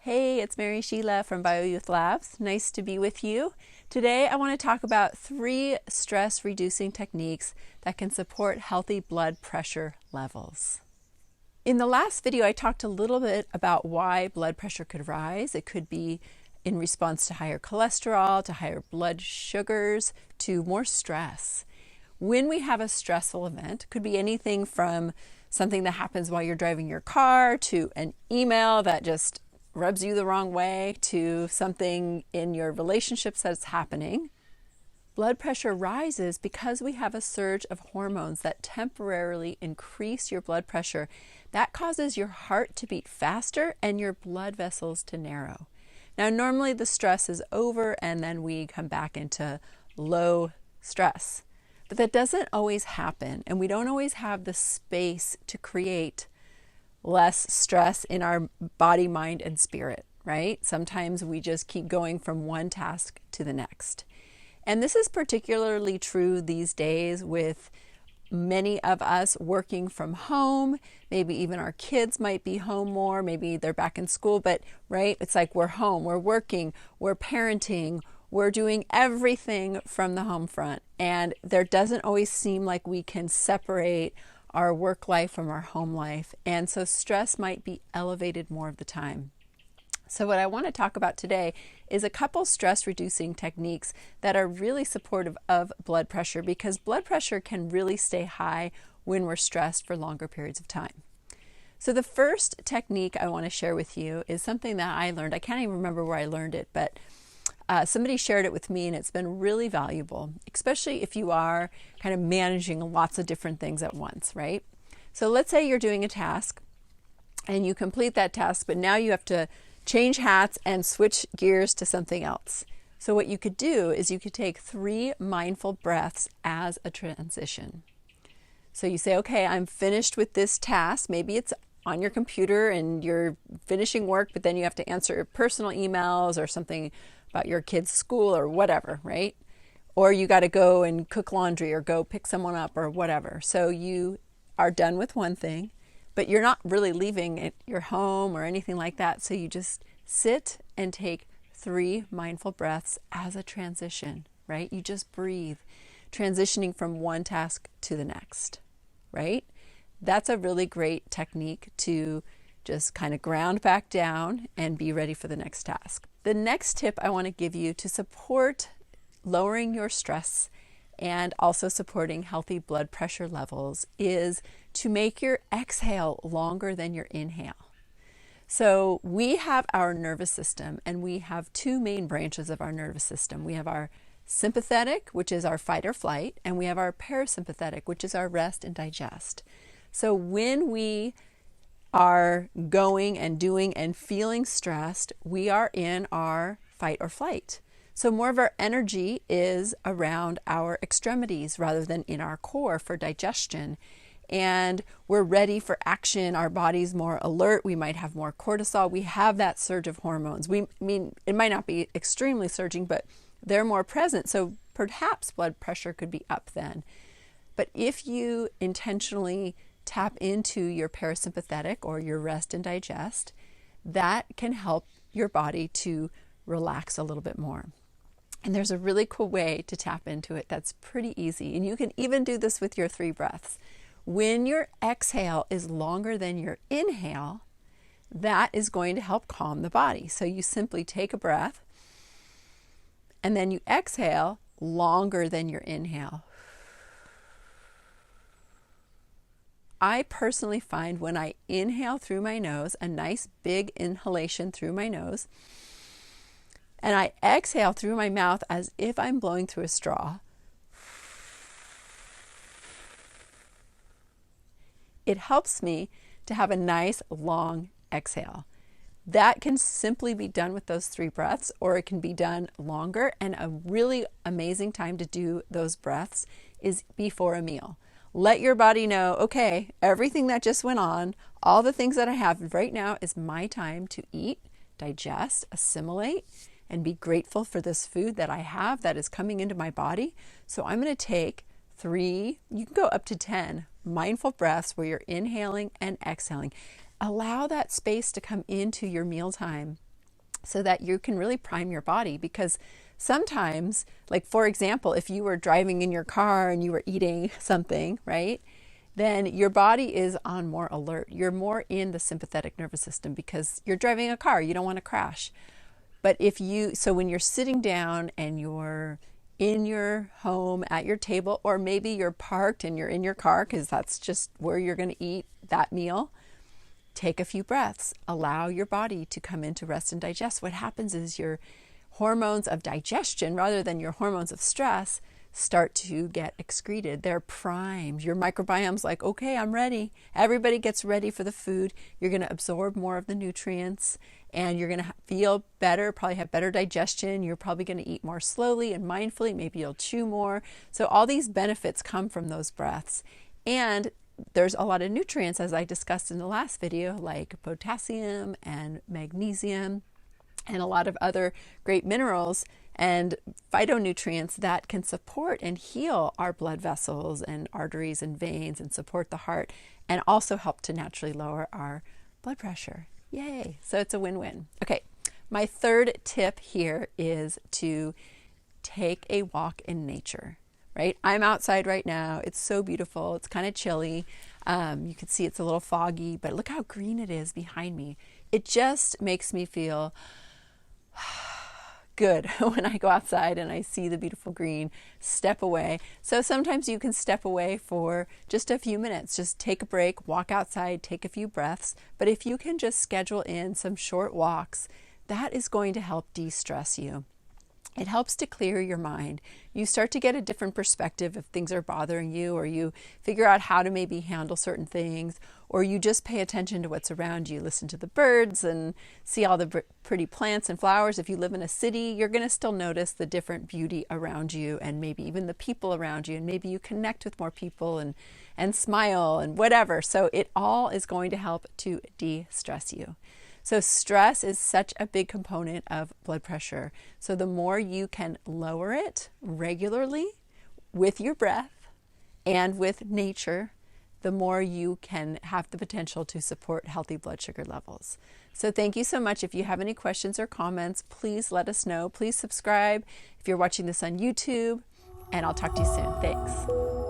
Hey, it's Mary Sheila from BioYouth Labs. Nice to be with you. Today I want to talk about 3 stress reducing techniques that can support healthy blood pressure levels. In the last video I talked a little bit about why blood pressure could rise. It could be in response to higher cholesterol, to higher blood sugars, to more stress. When we have a stressful event, it could be anything from something that happens while you're driving your car, to an email that just rubs you the wrong way, to something in your relationships that's happening. Blood pressure rises because we have a surge of hormones that temporarily increase your blood pressure. That causes your heart to beat faster and your blood vessels to narrow. Now, normally the stress is over and then we come back into low stress. But that doesn't always happen, and we don't always have the space to create less stress in our body, mind, and spirit, right? Sometimes we just keep going from one task to the next. And this is particularly true these days with many of us working from home. Maybe even our kids might be home more. Maybe they're back in school, but right? It's like we're home, we're working, we're parenting, we're doing everything from the home front. And there doesn't always seem like we can separate our work life from our home life. And so stress might be elevated more of the time. So what I want to talk about today is a couple stress reducing techniques that are really supportive of blood pressure, because blood pressure can really stay high when we're stressed for longer periods of time. So the first technique I want to share with you is something that I learned. I can't even remember where I learned it, but somebody shared it with me, and it's been really valuable, especially if you are kind of managing lots of different things at once, right? So let's say you're doing a task and you complete that task, but now you have to change hats and switch gears to something else. So what you could do is you could take 3 mindful breaths as a transition. So you say, okay, I'm finished with this task. Maybe it's on your computer and you're finishing work, but then you have to answer personal emails or something about your kid's school or whatever, right? Or you got to go and cook laundry or go pick someone up or whatever. So you are done with one thing, but you're not really leaving your home or anything like that. So you just sit and take 3 mindful breaths as a transition, right? You just breathe, transitioning from one task to the next, right? That's a really great technique to just kind of ground back down and be ready for the next task. The next tip I want to give you to support lowering your stress and also supporting healthy blood pressure levels is to make your exhale longer than your inhale. So we have our nervous system, and we have 2 main branches of our nervous system. We have our sympathetic, which is our fight or flight, and we have our parasympathetic, which is our rest and digest. So when we are going and doing and feeling stressed, we are in our fight or flight. So more of our energy is around our extremities rather than in our core for digestion. And we're ready for action. Our body's more alert. We might have more cortisol. We have that surge of hormones. It might not be extremely surging, but they're more present. So perhaps blood pressure could be up then. But if you intentionally tap into your parasympathetic or your rest and digest, that can help your body to relax a little bit more. And there's a really cool way to tap into it that's pretty easy. And you can even do this with your 3 breaths. When your exhale is longer than your inhale, that is going to help calm the body. So you simply take a breath and then you exhale longer than your inhale. I personally find when I inhale through my nose, a nice big inhalation through my nose, and I exhale through my mouth as if I'm blowing through a straw, it helps me to have a nice long exhale. That can simply be done with those 3 breaths, or it can be done longer. And a really amazing time to do those breaths is before a meal. Let your body know, okay, everything that just went on, all the things that I have right now is my time to eat, digest, assimilate, and be grateful for this food that I have that is coming into my body. So I'm going to take 3, you can go up to 10 mindful breaths where you're inhaling and exhaling. Allow that space to come into your mealtime so that you can really prime your body. Because sometimes, like for example, if you were driving in your car and you were eating something, right? Then your body is on more alert. You're more in the sympathetic nervous system because you're driving a car. You don't want to crash. But so when you're sitting down and you're in your home at your table, or maybe you're parked and you're in your car because that's just where you're going to eat that meal, take a few breaths. Allow your body to come into rest and digest. What happens is your hormones of digestion, rather than your hormones of stress, start to get excreted. They're primed. Your microbiome's like, okay, I'm ready. Everybody gets ready for the food. You're going to absorb more of the nutrients and you're going to feel better, probably have better digestion. You're probably going to eat more slowly and mindfully. Maybe you'll chew more. So all these benefits come from those breaths. And there's a lot of nutrients, as I discussed in the last video, like potassium and magnesium and a lot of other great minerals and phytonutrients that can support and heal our blood vessels and arteries and veins and support the heart and also help to naturally lower our blood pressure. Yay! So it's a win-win. Okay, my third tip here is to take a walk in nature, right? I'm outside right now. It's so beautiful. It's kind of chilly. You can see it's a little foggy, but look how green it is behind me. It just makes me feel good when I go outside and I see the beautiful green. Step away. So sometimes you can step away for just a few minutes. Just take a break, walk outside, take a few breaths. But if you can just schedule in some short walks, that is going to help de-stress you. It helps to clear your mind. You start to get a different perspective if things are bothering you, or you figure out how to maybe handle certain things, or you just pay attention to what's around you. Listen to the birds and see all the pretty plants and flowers. If you live in a city, you're going to still notice the different beauty around you and maybe even the people around you. And maybe you connect with more people and smile and whatever. So it all is going to help to de-stress you. So stress is such a big component of blood pressure. So the more you can lower it regularly with your breath and with nature, the more you can have the potential to support healthy blood sugar levels. So thank you so much. If you have any questions or comments, please let us know. Please subscribe if you're watching this on YouTube, and I'll talk to you soon. Thanks.